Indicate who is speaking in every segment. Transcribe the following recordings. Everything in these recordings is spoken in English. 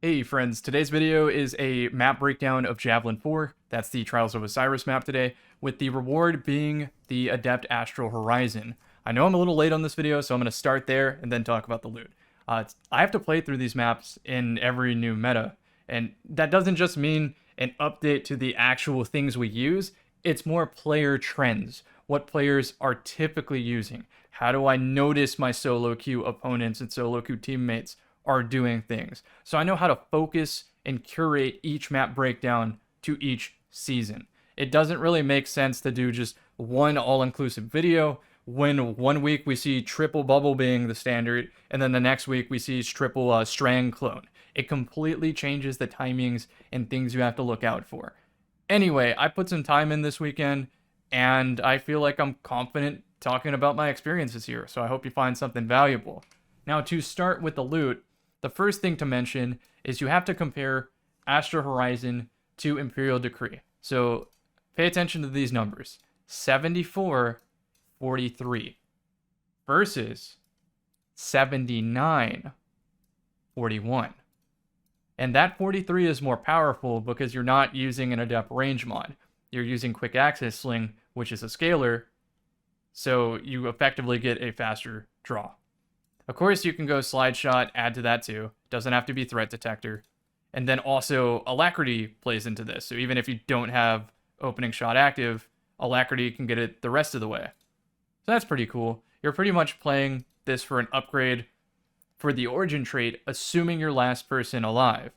Speaker 1: Hey friends, today's video is a map breakdown of Javelin-4. That's the Trials of Osiris map today, with the reward being the Adept Astral Horizon. I know I'm a little late on this video, so I'm going to start there and then talk about the loot. I have to play through these maps in every new meta, and that doesn't just mean an update to the actual things we use, it's more player trends, what players are typically using. How do I notice my solo queue opponents and solo queue teammates are doing things? So I know how to focus and curate each map breakdown to each season. It doesn't really make sense to do just one all-inclusive video when one week we see triple bubble being the standard and then the next week we see triple strand clone. It completely changes the timings and things you have to look out for. Anyway, I put some time in this weekend and I feel like I'm confident talking about my experiences here, so I hope you find something valuable. Now, to start with the loot, the first thing to mention is you have to compare Astral Horizon to Imperial Decree. So pay attention to these numbers. 74-43 versus 79-41. And that 43 is more powerful because you're not using an Adept range mod. You're using Quick Access Sling, which is a scaler, so you effectively get a faster draw. Of course, you can go slide shot, add to that too. Doesn't have to be threat detector. And then also alacrity plays into this. So even if you don't have opening shot active, alacrity can get it the rest of the way. So that's pretty cool. You're pretty much playing this for an upgrade for the origin trait, assuming you're last person alive.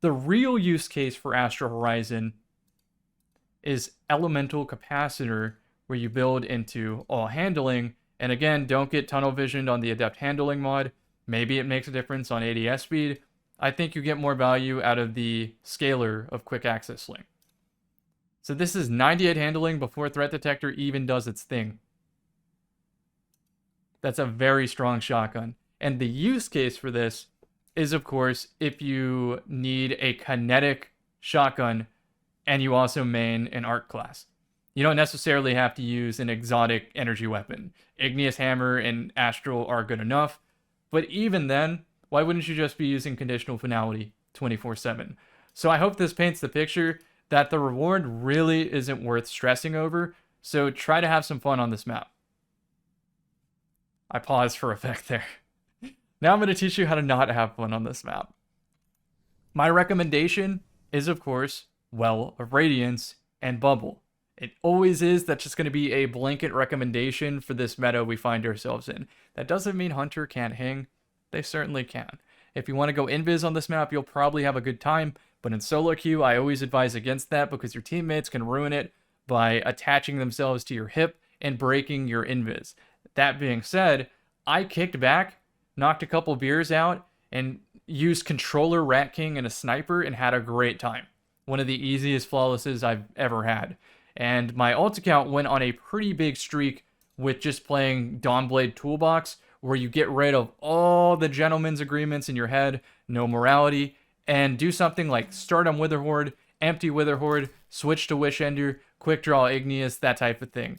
Speaker 1: The real use case for Astral Horizon is Elemental Capacitor, where you build into all handling. And again, don't get tunnel visioned on the Adept handling mod. Maybe it makes a difference on ADS speed. I think you get more value out of the scaler of Quick Access Sling. So this is 98 handling before threat detector even does its thing. That's a very strong shotgun. And the use case for this is, of course, if you need a kinetic shotgun and you also main an arc class. You don't necessarily have to use an exotic energy weapon. Igneous Hammer and Astral are good enough, but even then, why wouldn't you just be using conditional finality 24/7? So I hope this paints the picture that the reward really isn't worth stressing over, so try to have some fun on this map. I paused for effect there. Now I'm going to teach you how to not have fun on this map. My recommendation is, of course, Well of Radiance and Bubble. It always is. That's just going to be a blanket recommendation for this meta we find ourselves in. That doesn't mean Hunter can't hang. They certainly can. If you want to go invis on this map, you'll probably have a good time, but in solo queue, I always advise against that because your teammates can ruin it by attaching themselves to your hip and breaking your invis. That being said, I kicked back, knocked a couple beers out, and used controller, Rat King, and a sniper and had a great time. One of the easiest flawlesses I've ever had. And my ult account went on a pretty big streak with just playing Dawnblade Toolbox, where you get rid of all the gentleman's agreements in your head, no morality, and do something like start on Witherhoard, empty Witherhoard, switch to Wishender, quick draw Igneous, that type of thing.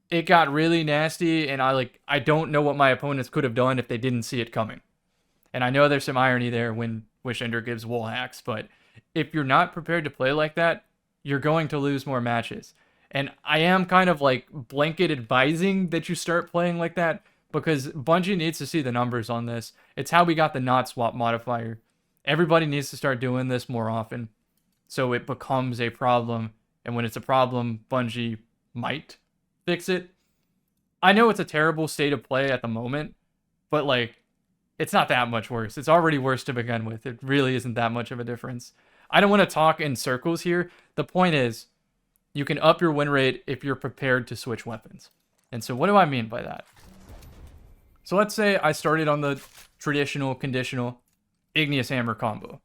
Speaker 1: It got really nasty, and I don't know what my opponents could have done if they didn't see it coming. And I know there's some irony there when Wishender gives wall hacks, but if you're not prepared to play like that, you're going to lose more matches. And I am kind of like blanket advising that you start playing like that because Bungie needs to see the numbers on this. It's how we got the not swap modifier. Everybody needs to start doing this more often so it becomes a problem. And when it's a problem, Bungie might fix it. I know it's a terrible state of play at the moment, but it's not that much worse. It's already worse to begin with. It really isn't that much of a difference. I don't want to talk in circles here. The point is, you can up your win rate if you're prepared to switch weapons. And so what do I mean by that? So let's say I started on the traditional conditional Igneous Hammer combo.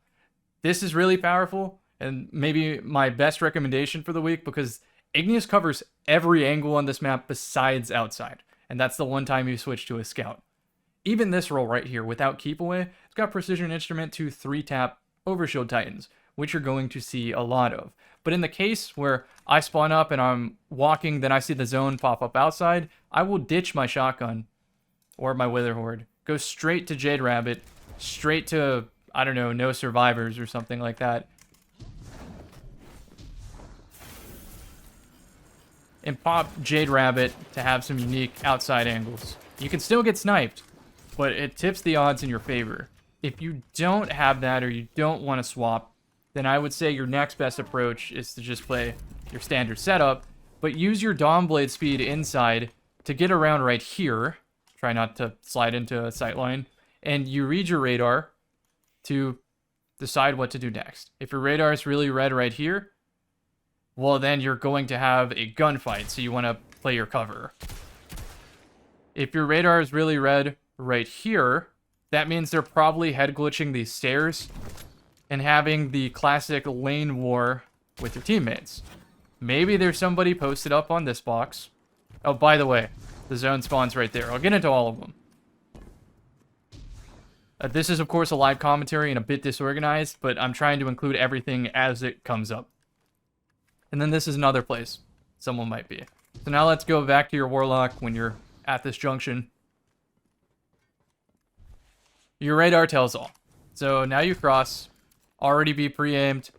Speaker 1: This is really powerful and maybe my best recommendation for the week because Igneous covers every angle on this map besides outside. And that's the one time you switch to a scout. Even this roll right here without keep away, it's got Precision Instrument to 3-tap Overshield Titans, which you're going to see a lot of. But in the case where I spawn up and I'm walking, then I see the zone pop up outside, I will ditch my shotgun or my Witherhoard, go straight to Jade Rabbit, straight to I don't know, no survivors or something like that. And pop Jade Rabbit to have some unique outside angles. You can still get sniped, but it tips the odds in your favor. If you don't have that or you don't want to swap, then I would say your next best approach is to just play your standard setup, but use your Dawn Blade speed inside to get around right here. Try not to slide into a sightline. And you read your radar to decide what to do next. If your radar is really red right here, well, then you're going to have a gunfight, so you want to play your cover. If your radar is really red right here, that means they're probably head glitching these stairs and having the classic lane war with your teammates. Maybe there's somebody posted up on this box. Oh, by the way, the zone spawns right there. I'll get into all of them. This is, of course, a live commentary and a bit disorganized, but I'm trying to include everything as it comes up. And then this is another place someone might be. So now let's go back to your Warlock when you're at this junction. Your radar tells all. So now you cross. Already be pre-aimed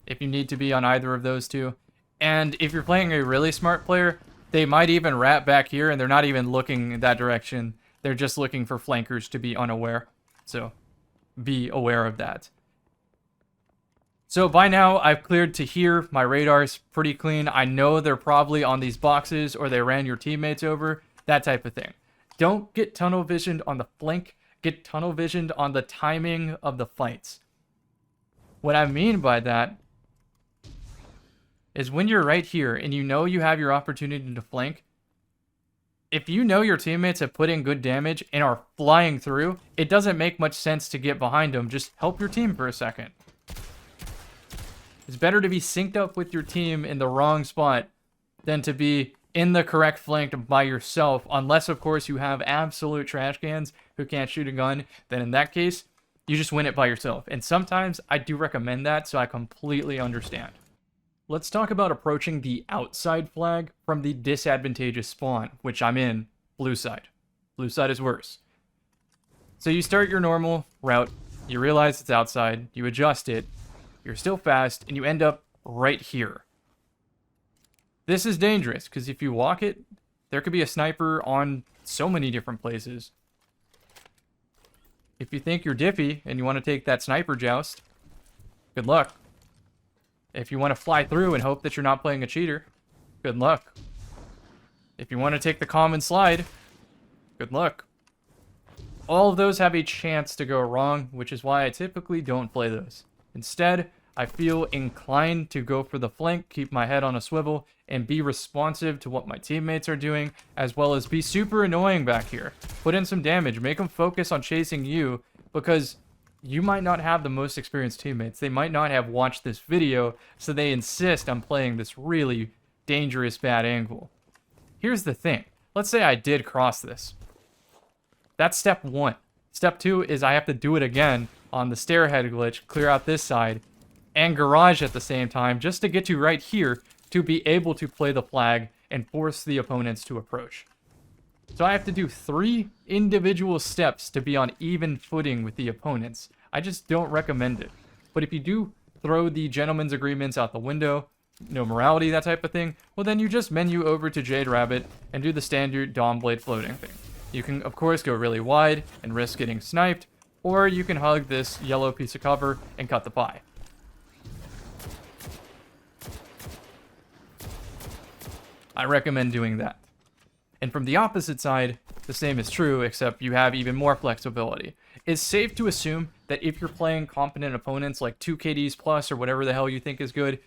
Speaker 1: if you need to be on either of those two. And if you're playing a really smart player, they might even wrap back here and they're not even looking in that direction. They're just looking for flankers to be unaware. So be aware of that. So by now, I've cleared to here. My radar's pretty clean. I know they're probably on these boxes or they ran your teammates over, that type of thing. Don't get tunnel visioned on the flank. Get tunnel visioned on the timing of the fights. What I mean by that is when you're right here and you know you have your opportunity to flank, if you know your teammates have put in good damage and are flying through, it doesn't make much sense to get behind them. Just help your team for a second. It's better to be synced up with your team in the wrong spot than to be in the correct flank by yourself, unless, of course, you have absolute trash cans who can't shoot a gun. Then in that case, you just win it by yourself. And sometimes I do recommend that, so I completely understand. Let's talk about approaching the outside flag from the disadvantageous spawn, which I'm in, blue side. Blue side is worse. So you start your normal route, you realize it's outside, you adjust it, you're still fast, and you end up right here. This is dangerous, because if you walk it, there could be a sniper on so many different places. If you think you're Diffy, and you want to take that sniper joust, good luck. If you want to fly through and hope that you're not playing a cheater, good luck. If you want to take the common slide, good luck. All of those have a chance to go wrong, which is why I typically don't play those. Instead, I feel inclined to go for the flank, keep my head on a swivel, and be responsive to what my teammates are doing, as well as be super annoying back here. Put in some damage, make them focus on chasing you, because you might not have the most experienced teammates. They might not have watched this video, so they insist on playing this really dangerous bad angle. Here's the thing. Let's say I did cross this. That's step one. Step two is I have to do it again on the stairhead glitch, clear out this side, and garage at the same time, just to get to right here to be able to play the flag and force the opponents to approach. So I have to do 3 individual steps to be on even footing with the opponents. I just don't recommend it. But if you do throw the gentleman's agreements out the window, no morality, that type of thing, well then you just menu over to Jade Rabbit and do the standard Dawn Blade floating thing. You can, of course, go really wide and risk getting sniped, or you can hug this yellow piece of cover and cut the pie. I recommend doing that. And from the opposite side, the same is true, except you have even more flexibility. It's safe to assume that if you're playing competent opponents like 2 KDs plus or whatever the hell you think is good,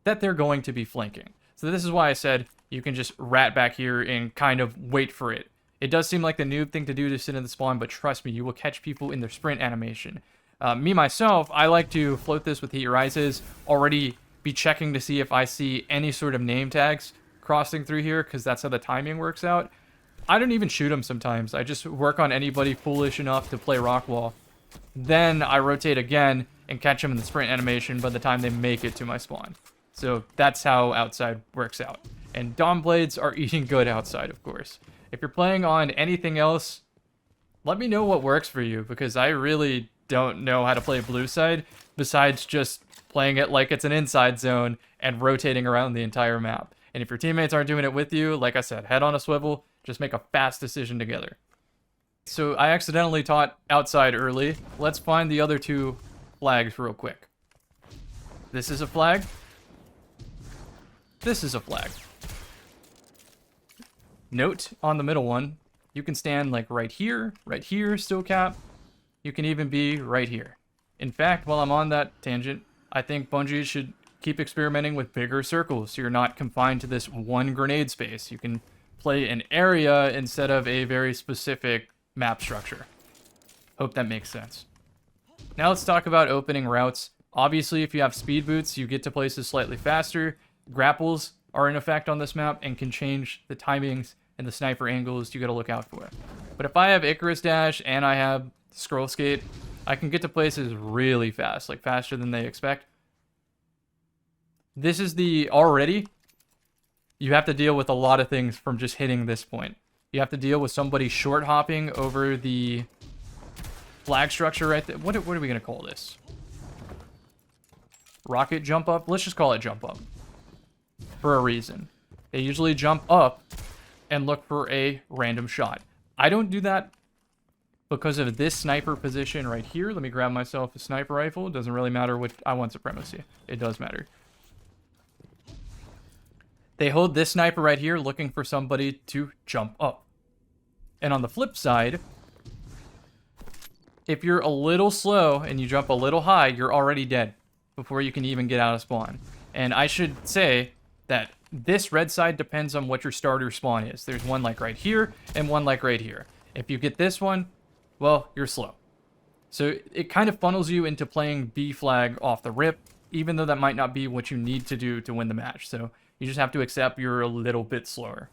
Speaker 1: that they're going to be flanking. So this is why I said you can just rat back here and kind of wait for it. It does seem like the noob thing to do to sit in the spawn, but trust me, you will catch people in their sprint animation. Me, myself, I like to float this with heat rises, already be checking to see if I see any sort of name tags crossing through here, because that's how the timing works out. I don't even shoot them sometimes. I just work on anybody foolish enough to play rock wall. Then I rotate again and catch them in the sprint animation by the time they make it to my spawn. So that's how outside works out. And Dawn Blades are eating good outside, of course. If you're playing on anything else, let me know what works for you, because I really don't know how to play blue side, besides just playing it like it's an inside zone and rotating around the entire map. And if your teammates aren't doing it with you, like I said, head on a swivel, just make a fast decision together. So I accidentally taught outside early. Let's find the other two flags real quick. This is a flag. This is a flag. Note on the middle one, you can stand like right here, still cap. You can even be right here. In fact, while I'm on that tangent, I think Bungie should keep experimenting with bigger circles so you're not confined to this one grenade space. You can play an area instead of a very specific map structure. Hope that makes sense. Now let's talk about opening routes. Obviously, if you have speed boots, you get to places slightly faster. Grapples are in effect on this map and can change the timings and the sniper angles you gotta look out for. But if I have Icarus Dash and I have Scroll Skate, I can get to places really fast, like faster than they expect. This is the already. You have to deal with a lot of things from just hitting this point. You have to deal with somebody short hopping over the flag structure right there. What are we gonna call this? Rocket jump up? Let's just call it jump up. For a reason. They usually jump up and look for a random shot. I don't do that because of this sniper position right here. Let me grab myself a sniper rifle. It doesn't really matter what I want supremacy. It does matter. They hold this sniper right here looking for somebody to jump up. And on the flip side, if you're a little slow and you jump a little high, you're already dead before you can even get out of spawn. And I should say that this red side depends on what your starter spawn is. There's one like right here and one like right here. If you get this one, well, you're slow. So it kind of funnels you into playing B flag off the rip, even though that might not be what you need to do to win the match. So you just have to accept you're a little bit slower.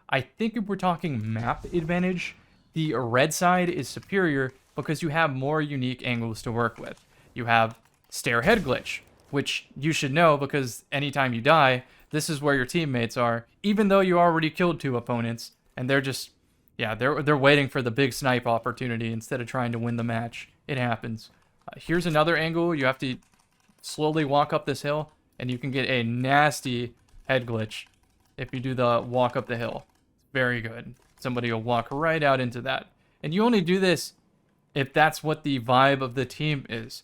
Speaker 1: I think if we're talking map advantage, the red side is superior because you have more unique angles to work with. You have stair head glitch, which you should know because anytime you die, this is where your teammates are, even though you already killed two opponents, and they're just, yeah, they're waiting for the big snipe opportunity instead of trying to win the match. It happens. Here's another angle. You have to slowly walk up this hill, and you can get a nasty head glitch if you do the walk up the hill. Very good. Somebody will walk right out into that. And you only do this if that's what the vibe of the team is.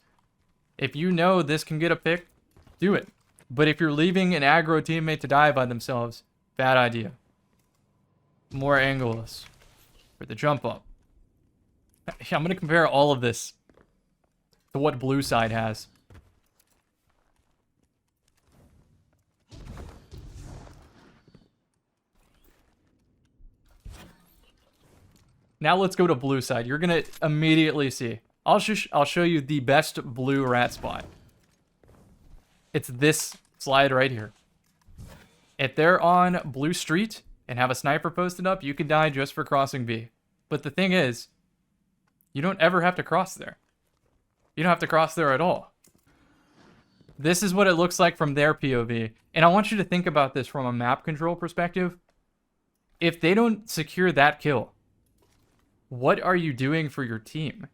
Speaker 1: If you know this can get a pick, do it. But if you're leaving an aggro teammate to die by themselves, bad idea. More angles for the jump up. I'm going to compare all of this to what blue side has. Now let's go to blue side. You're going to immediately see. I'll show you the best blue rat spot. It's this slide right here. If they're on blue street and have a sniper posted up, you could die just for crossing B. But the thing is, you don't ever have to cross there. You don't have to cross there at all. This is what it looks like from their POV. And I want you to think about this from a map control perspective. If they don't secure that kill, what are you doing for your team?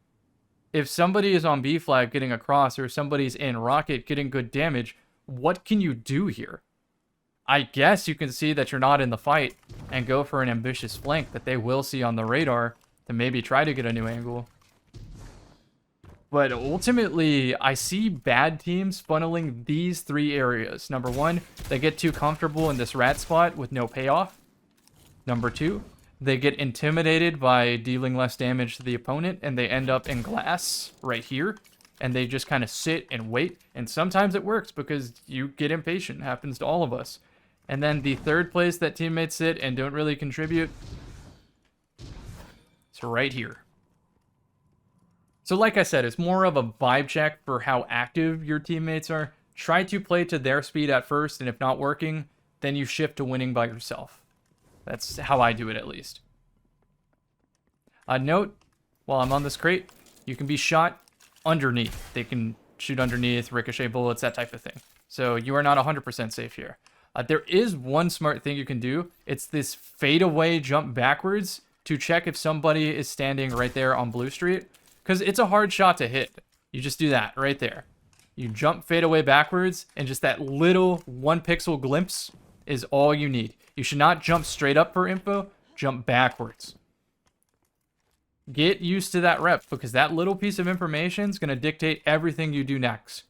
Speaker 1: If somebody is on B flag getting across or somebody's in rocket getting good damage, what can you do here? I guess you can see that you're not in the fight and go for an ambitious flank that they will see on the radar to maybe try to get a new angle. But ultimately, I see bad teams funneling these three areas. Number one, they get too comfortable in this rat spot with no payoff. Number two, they get intimidated by dealing less damage to the opponent, and they end up in glass right here, and they just kind of sit and wait, and sometimes it works because you get impatient. It happens to all of us. And then the third place that teammates sit and don't really contribute, it's right here. So like I said, it's more of a vibe check for how active your teammates are. Try to play to their speed at first, and if not working, then you shift to winning by yourself. That's how I do it, at least. Note, while I'm on this crate, you can be shot underneath. They can shoot underneath, ricochet bullets, that type of thing. So you are not 100% safe here. There is one smart thing you can do. It's this fade away jump backwards to check if somebody is standing right there on Blue Street. because it's a hard shot to hit. You just do that right there. You jump, fade away backwards, and just that little 1 pixel glimpse is all you need. You should not jump straight up for info, jump backwards. Get used to that rep, because that little piece of information is going to dictate everything you do next.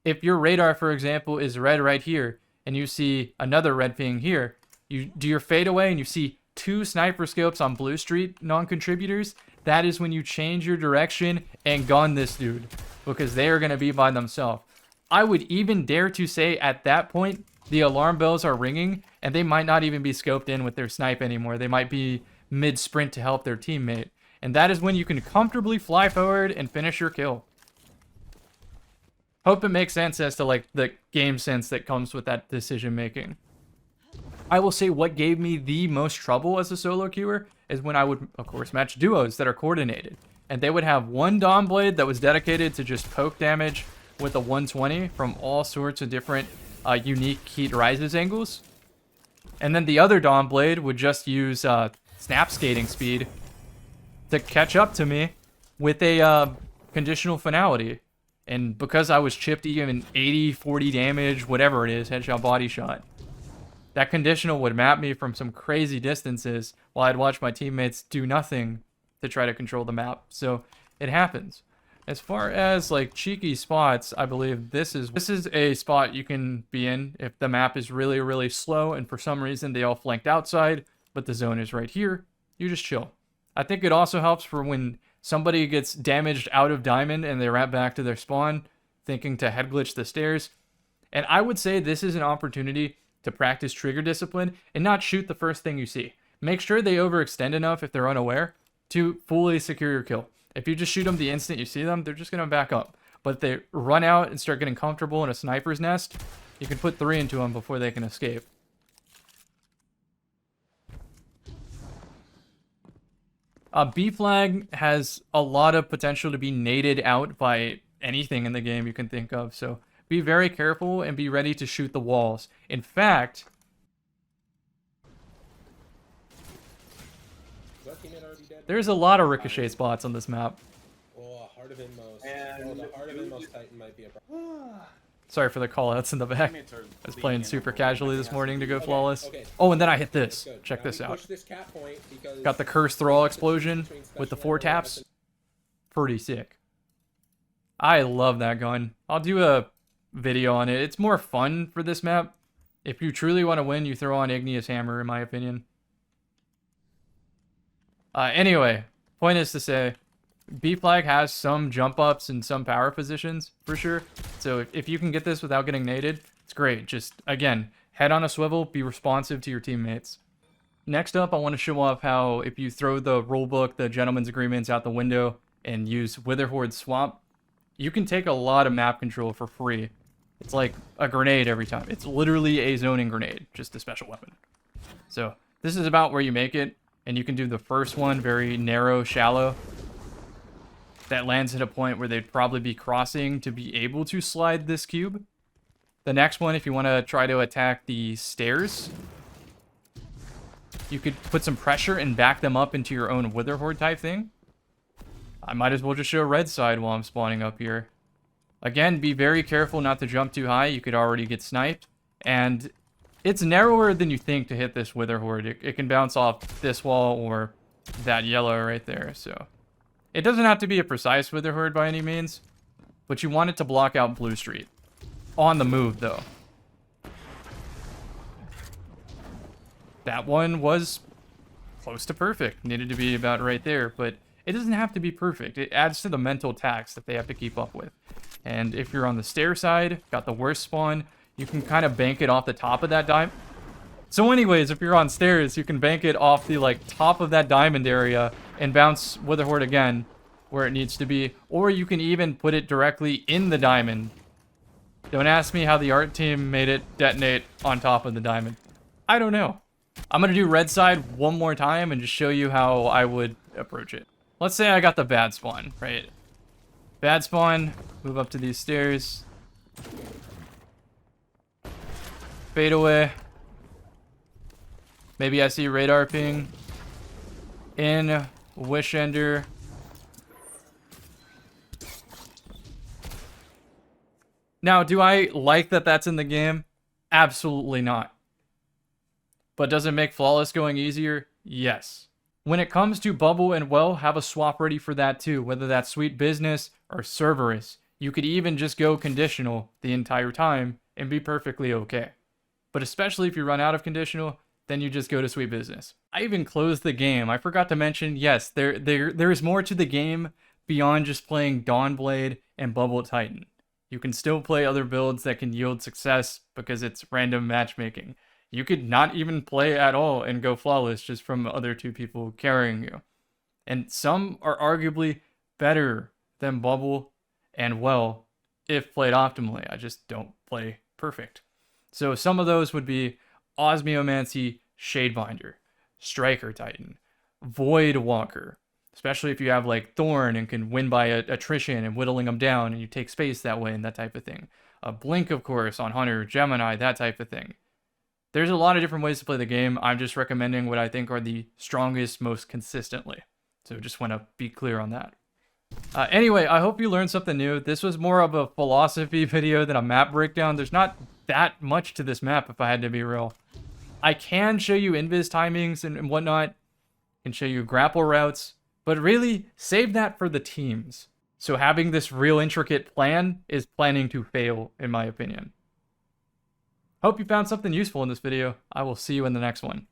Speaker 1: If your radar, for example, is red right here, and you see another red ping here, you do your fade away and you see 2 sniper scopes on Blue Street non-contributors, that is when you change your direction and gun this dude, because they are going to be by themselves. I would even dare to say at that point, the alarm bells are ringing, and they might not even be scoped in with their snipe anymore. They might be mid-sprint to help their teammate. And that is when you can comfortably fly forward and finish your kill. Hope it makes sense as to like the game sense that comes with that decision making. I will say what gave me the most trouble as a solo queuer is when I would, of course, match duos that are coordinated. And they would have one Dawn Blade that was dedicated to just poke damage with a 120 from all sorts of different unique heat rises angles. And then the other Dawn Blade would just use snap skating speed to catch up to me with a conditional finality. And because I was chipped even 80, 40 damage, whatever it is, headshot, body shot, that conditional would map me from some crazy distances while I'd watch my teammates do nothing to try to control the map. So it happens. As far as like cheeky spots, I believe this is a spot you can be in if the map is really, really slow and for some reason they all flanked outside, but the zone is right here. You just chill. I think it also helps for when somebody gets damaged out of diamond and they wrap back to their spawn, thinking to head glitch the stairs. And I would say this is an opportunity to practice trigger discipline and not shoot the first thing you see. Make sure they overextend enough if they're unaware to fully secure your kill. If you just shoot them the instant you see them, they're just going to back up. But if they run out and start getting comfortable in a sniper's nest, you can put 3 into them before they can escape. B flag has a lot of potential to be naded out by anything in the game you can think of, so be very careful and be ready to shoot the walls. In fact, there's a lot of ricochet spots on this map.
Speaker 2: Oh, Heart of Inmost. And the Heart of Inmost Titan might be a problem.
Speaker 1: Sorry for the callouts in the back. I was playing super casually this morning to go flawless. Oh, and then I hit this. Check this out. Got the curse thrall explosion with the 4 taps. Pretty sick. I love that gun. I'll do a video on it. It's more fun for this map. If you truly want to win, you throw on Igneous Hammer, in my opinion. Anyway, point is to say, B flag has some jump ups and some power positions for sure. So if you can get this without getting naded, it's great. Just again, head on a swivel, be responsive to your teammates. Next up, I want to show off how if you throw the rulebook, the gentleman's agreements out the window and use Witherhoard Swamp, you can take a lot of map control for free. It's like a grenade every time. It's literally a zoning grenade, just a special weapon. So this is about where you make it, and you can do the first one very narrow, shallow. That lands at a point where they'd probably be crossing to be able to slide this cube. The next one, if you want to try to attack the stairs, you could put some pressure and back them up into your own Witherhoard type thing. I might as well just show red side while I'm spawning up here. Again, be very careful not to jump too high. You could already get sniped. And it's narrower than you think to hit this Witherhoard. It can bounce off this wall or that yellow right there, so... It doesn't have to be a precise Witherhoard by any means, but you want it to block out Blue Street. On the move, though. That one was close to perfect. Needed to be about right there, but it doesn't have to be perfect. It adds to the mental tax that they have to keep up with. And if you're on the stair side, got the worst spawn, you can kind of bank it off the top of that diamond. So anyways, if you're on stairs, you can bank it off the like top of that diamond area and bounce Witherhoard again where it needs to be. Or you can even put it directly in the diamond. Don't ask me how the art team made it detonate on top of the diamond. I don't know. I'm going to do red side one more time and just show you how I would approach it. Let's say I got the bad spawn, right? Bad spawn, move up to these stairs. Fade away. Maybe I see radar ping. In, wish ender. Now, do I like that that's in the game? Absolutely not. But does it make flawless going easier? Yes. When it comes to bubble and well, have a swap ready for that too, whether that's Sweet Business or Cerberus. You could even just go conditional the entire time and be perfectly okay. But especially if you run out of conditional, then you just go to Sweet Business. I even closed the game. I forgot to mention, yes, there is more to the game beyond just playing Dawnblade and Bubble Titan. You can still play other builds that can yield success because it's random matchmaking. You could not even play at all and go flawless just from other two people carrying you. And some are arguably better than Bubble and Well if played optimally. I just don't play perfect. So some of those would be Osmiomancy, Shadebinder, Striker Titan, Void Walker, especially if you have like Thorn and can win by attrition and whittling them down and you take space that way and that type of thing. A Blink, of course, on Hunter, Gemini, that type of thing. There's a lot of different ways to play the game. I'm just recommending what I think are the strongest most consistently. So just want to be clear on that. Anyway, I hope you learned something new. This was more of a philosophy video than a map breakdown. There's not that much to this map, if I had to be real. I can show you invis timings and whatnot. I can show you grapple routes. But really, save that for the teams. So having this real intricate plan is planning to fail, in my opinion. Hope you found something useful in this video. I will see you in the next one.